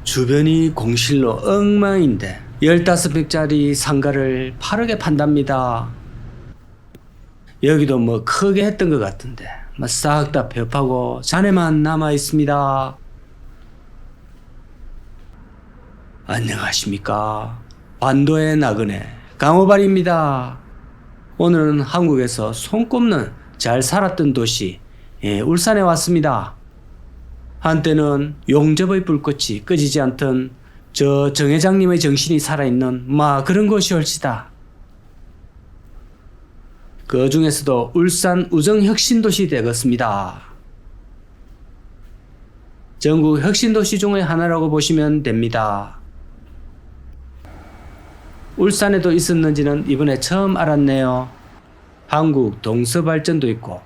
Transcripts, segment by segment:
주변이 공실로 엉망인데 15평짜리 상가를 8억에 판답니다. 여기도 뭐 크게 했던 것 같은데 싹 다 폐업하고 잔해만 남아 있습니다. 안녕하십니까. 반도의 나그네 강호발입니다. 오늘은 한국에서 손꼽는 잘 살았던 도시 울산에 왔습니다. 한때는 용접의 불꽃이 꺼지지 않던 저 정 회장님의 정신이 살아있는 그런 곳이 올시다. 그 중에서도 울산 우정혁신도시 되겠습니다. 전국 혁신도시 중의 하나라고 보시면 됩니다. 울산에도 있었는지는 이번에 처음 알았네요. 한국 동서발전도 있고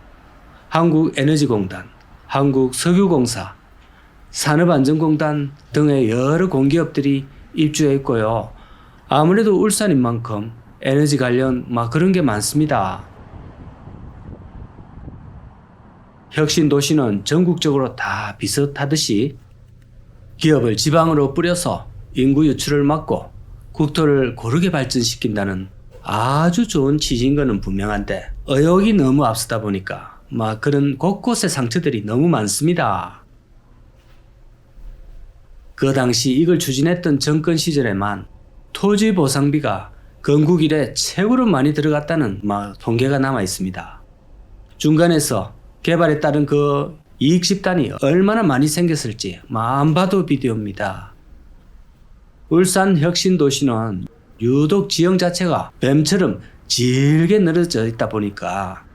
한국에너지공단, 한국석유공사, 산업안전공단 등의 여러 공기업들이 입주해 있고요. 아무래도 울산인 만큼 에너지 관련 그런 게 많습니다. 혁신도시는 전국적으로 다 비슷하듯이 기업을 지방으로 뿌려서 인구 유출을 막고 국토를 고르게 발전시킨다는 아주 좋은 취지인 것은 분명한데 의욕이 너무 앞서다 보니까 그런 곳곳에 상처들이 너무 많습니다. 그 당시 이걸 추진했던 정권 시절에만 토지 보상비가 건국 이래 최고로 많이 들어갔다는 통계가 남아 있습니다. 중간에서 개발에 따른 그 이익 집단이 얼마나 많이 생겼을지 안 봐도 비디오입니다. 울산 혁신도시는 유독 지형 자체가 뱀처럼 질게 늘어져 있다 보니까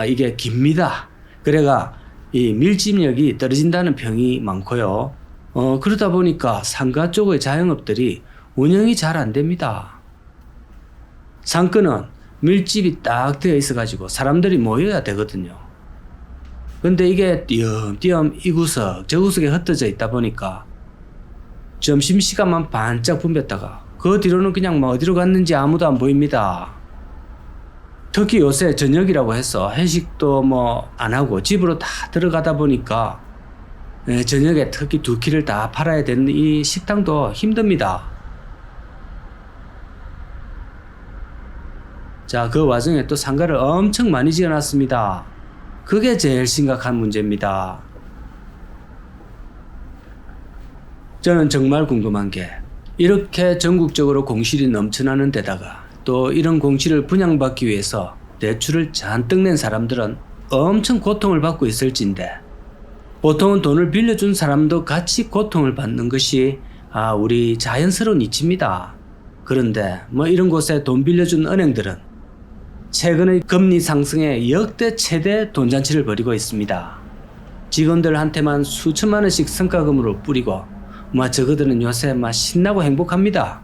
이게 깁니다. 그래가 이 밀집력이 떨어진다는 평이 많고요. 그러다 보니까 상가 쪽의 자영업들이 운영이 잘 안 됩니다. 상권은 밀집이 딱 되어 있어가지고 사람들이 모여야 되거든요. 근데 이게 띄엄띄엄 이 구석 저 구석에 흩어져 있다 보니까 점심시간만 반짝 붐볐다가 그 뒤로는 그냥 어디로 갔는지 아무도 안 보입니다. 특히 요새 저녁이라고 해서 회식도 안 하고 집으로 다 들어가다 보니까 저녁에 특히 2끼를 다 팔아야 되는 이 식당도 힘듭니다. 자, 그 와중에 또 상가를 엄청 많이 지어놨습니다. 그게 제일 심각한 문제입니다. 저는 정말 궁금한 게 이렇게 전국적으로 공실이 넘쳐나는 데다가 또 이런 공실을 분양받기 위해서 대출을 잔뜩 낸 사람들은 엄청 고통을 받고 있을진데 보통은 돈을 빌려준 사람도 같이 고통을 받는 것이 우리 자연스러운 이치입니다. 그런데 이런 곳에 돈 빌려준 은행들은 최근의 금리 상승에 역대 최대 돈잔치를 벌이고 있습니다. 직원들한테만 수천만 원씩 성과금으로 뿌리고 저그들은 요새 신나고 행복합니다.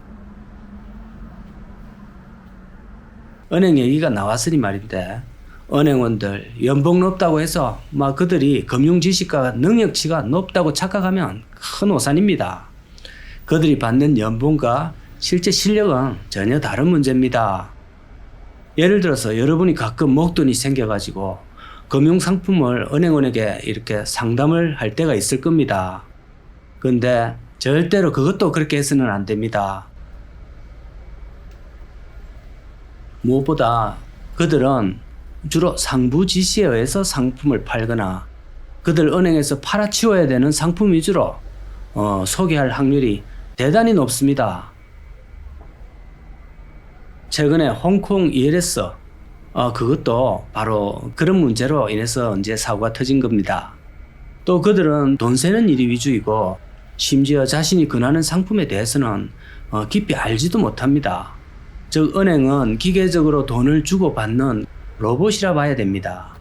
은행 얘기가 나왔으니 말인데 은행원들 연봉 높다고 해서 그들이 금융 지식과 능력치가 높다고 착각하면 큰 오산입니다. 그들이 받는 연봉과 실제 실력은 전혀 다른 문제입니다. 예를 들어서 여러분이 가끔 목돈이 생겨가지고 금융상품을 은행원에게 이렇게 상담을 할 때가 있을 겁니다. 근데 절대로 그것도 그렇게 해서는 안 됩니다. 무엇보다 그들은 주로 상부 지시에 의해서 상품을 팔거나 그들 은행에서 팔아치워야 되는 상품 위주로 소개할 확률이 대단히 높습니다. 최근에 홍콩 ELS 그것도 바로 그런 문제로 인해서 이제 사고가 터진 겁니다. 또 그들은 돈 세는 일이 위주이고 심지어 자신이 권하는 상품에 대해서는 깊이 알지도 못합니다. 즉 은행은 기계적으로 돈을 주고 받는 로봇이라 봐야 됩니다.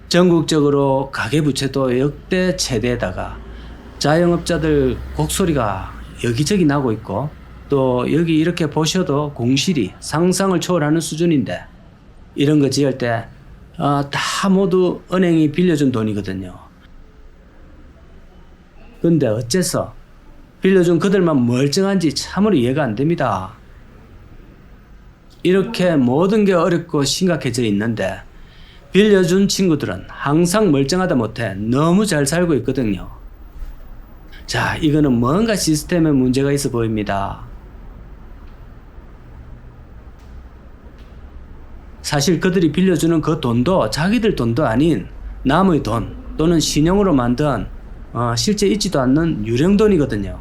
전국적으로 가계부채도 역대 최대에다가 자영업자들 곡소리가 여기저기 나고 있고 또 여기 이렇게 보셔도 공실이 상상을 초월하는 수준인데 이런 거 지을 때 다 모두 은행이 빌려준 돈이거든요. 근데 어째서 빌려준 그들만 멀쩡한지 참으로 이해가 안 됩니다. 이렇게 모든 게 어렵고 심각해져 있는데 빌려준 친구들은 항상 멀쩡하다 못해 너무 잘 살고 있거든요. 자, 이거는 뭔가 시스템에 문제가 있어 보입니다. 사실 그들이 빌려주는 그 돈도 자기들 돈도 아닌 남의 돈 또는 신용으로 만든 실제 있지도 않는 유령돈이거든요.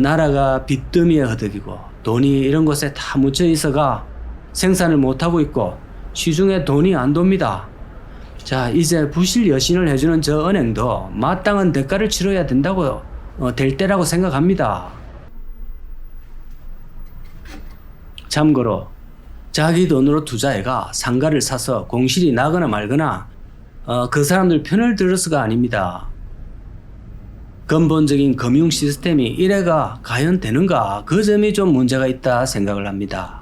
나라가 빚더미에 허덕이고 돈이 이런 곳에 다 묻혀 있어가 생산을 못하고 있고 시중에 돈이 안 돕니다. 자, 이제 부실 여신을 해주는 저 은행도 마땅한 대가를 치러야 된다고요. 될 때라고 생각합니다. 참고로 자기 돈으로 투자해가 상가를 사서 공실이 나거나 말거나 그 사람들 편을 들어서가 아닙니다. 근본적인 금융 시스템이 이래가 과연 되는가, 그 점이 좀 문제가 있다 생각을 합니다.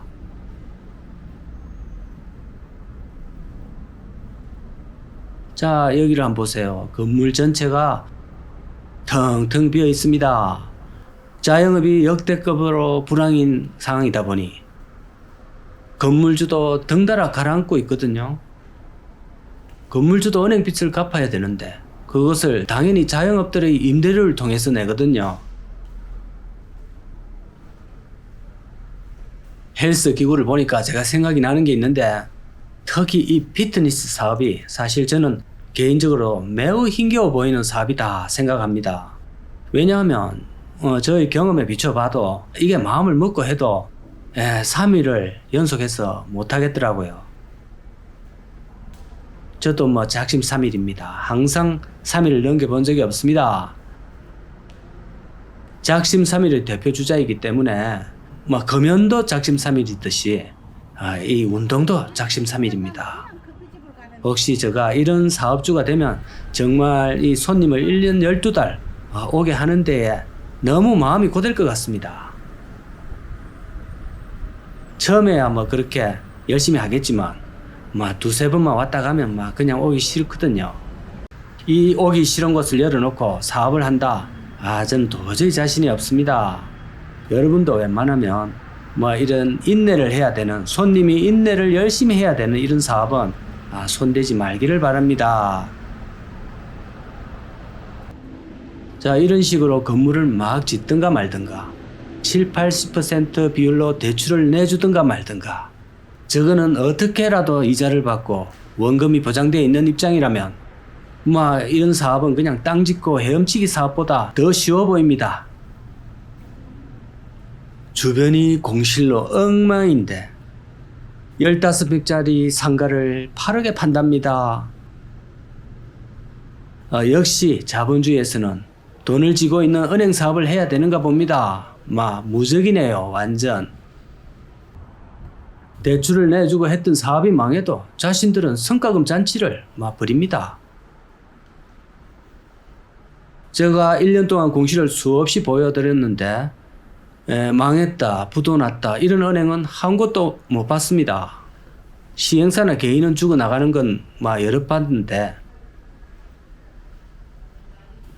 자, 여기를 한번 보세요. 건물 전체가 텅텅 비어 있습니다. 자영업이 역대급으로 불황인 상황이다 보니 건물주도 덩달아 가라앉고 있거든요. 건물주도 은행빚을 갚아야 되는데 그것을 당연히 자영업들의 임대료를 통해서 내거든요. 헬스 기구를 보니까 제가 생각이 나는 게 있는데, 특히 이 피트니스 사업이 사실 저는 개인적으로 매우 힘겨워 보이는 사업이다 생각합니다. 왜냐하면 저의 경험에 비춰봐도 이게 마음을 먹고 해도 3일을 연속해서 못하겠더라고요. 저도 작심 3일입니다. 항상 3일을 넘겨본 적이 없습니다. 작심 3일의 대표주자이기 때문에 금연도 작심 3일이듯이 이 운동도 작심 3일입니다. 혹시 제가 이런 사업주가 되면 정말 이 손님을 1년 12달 오게 하는 데에 너무 마음이 고될 것 같습니다. 처음에야 그렇게 열심히 하겠지만 두세 번만 왔다 가면 그냥 오기 싫거든요. 이 오기 싫은 곳을 열어놓고 사업을 한다? 저는 도저히 자신이 없습니다. 여러분도 웬만하면 이런 인내를 해야 되는, 손님이 인내를 열심히 해야 되는 이런 사업은 손대지 말기를 바랍니다. 자, 이런 식으로 건물을 막 짓든가 말든가 70-80% 비율로 대출을 내주든가 말든가, 저거는 어떻게라도 이자를 받고 원금이 보장되어 있는 입장이라면 이런 사업은 그냥 땅 짓고 헤엄치기 사업보다 더 쉬워 보입니다. 주변이 공실로 엉망인데 15평짜리 상가를 8억에 판답니다. 역시 자본주의에서는 돈을 쥐고 있는 은행 사업을 해야 되는가 봅니다. 무적이네요, 완전. 대출을 내주고 했던 사업이 망해도 자신들은 성과금 잔치를 벌입니다. 제가 1년 동안 공시를 수없이 보여드렸는데 망했다, 부도났다 이런 은행은 한 곳도 못 봤습니다. 시행사나 개인은 죽어나가는 건 여러 봤는데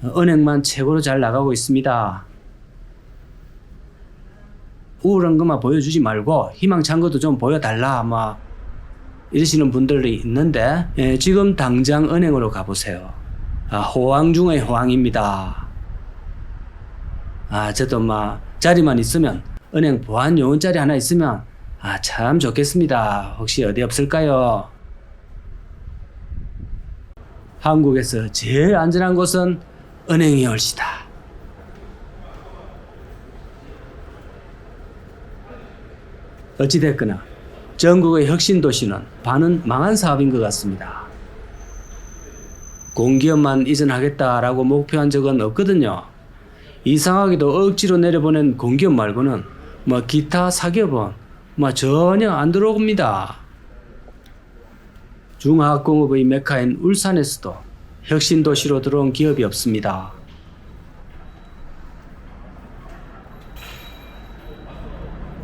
은행만 최고로 잘 나가고 있습니다. 우울한 것만 보여주지 말고 희망찬 것도 좀 보여달라 이러시는 분들이 있는데, 지금 당장 은행으로 가보세요. 호황 중의 호황입니다. 저도 자리만 있으면, 은행 보안 요원 자리 하나 있으면 참 좋겠습니다. 혹시 어디 없을까요? 한국에서 제일 안전한 곳은 은행이 올시다. 어찌됐거나 전국의 혁신도시는 반은 망한 사업인 것 같습니다. 공기업만 이전하겠다라고 목표한 적은 없거든요. 이상하게도 억지로 내려보낸 공기업 말고는 기타 사기업은 전혀 안 들어옵니다. 중화학공업의 메카인 울산에서도 혁신도시로 들어온 기업이 없습니다.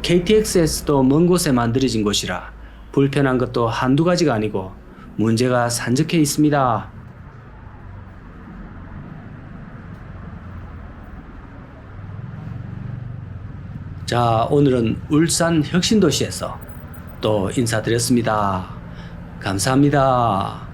KTX에서도 먼 곳에 만들어진 곳이라 불편한 것도 한두 가지가 아니고 문제가 산적해 있습니다. 자, 오늘은 울산 혁신도시에서 또 인사드렸습니다. 감사합니다.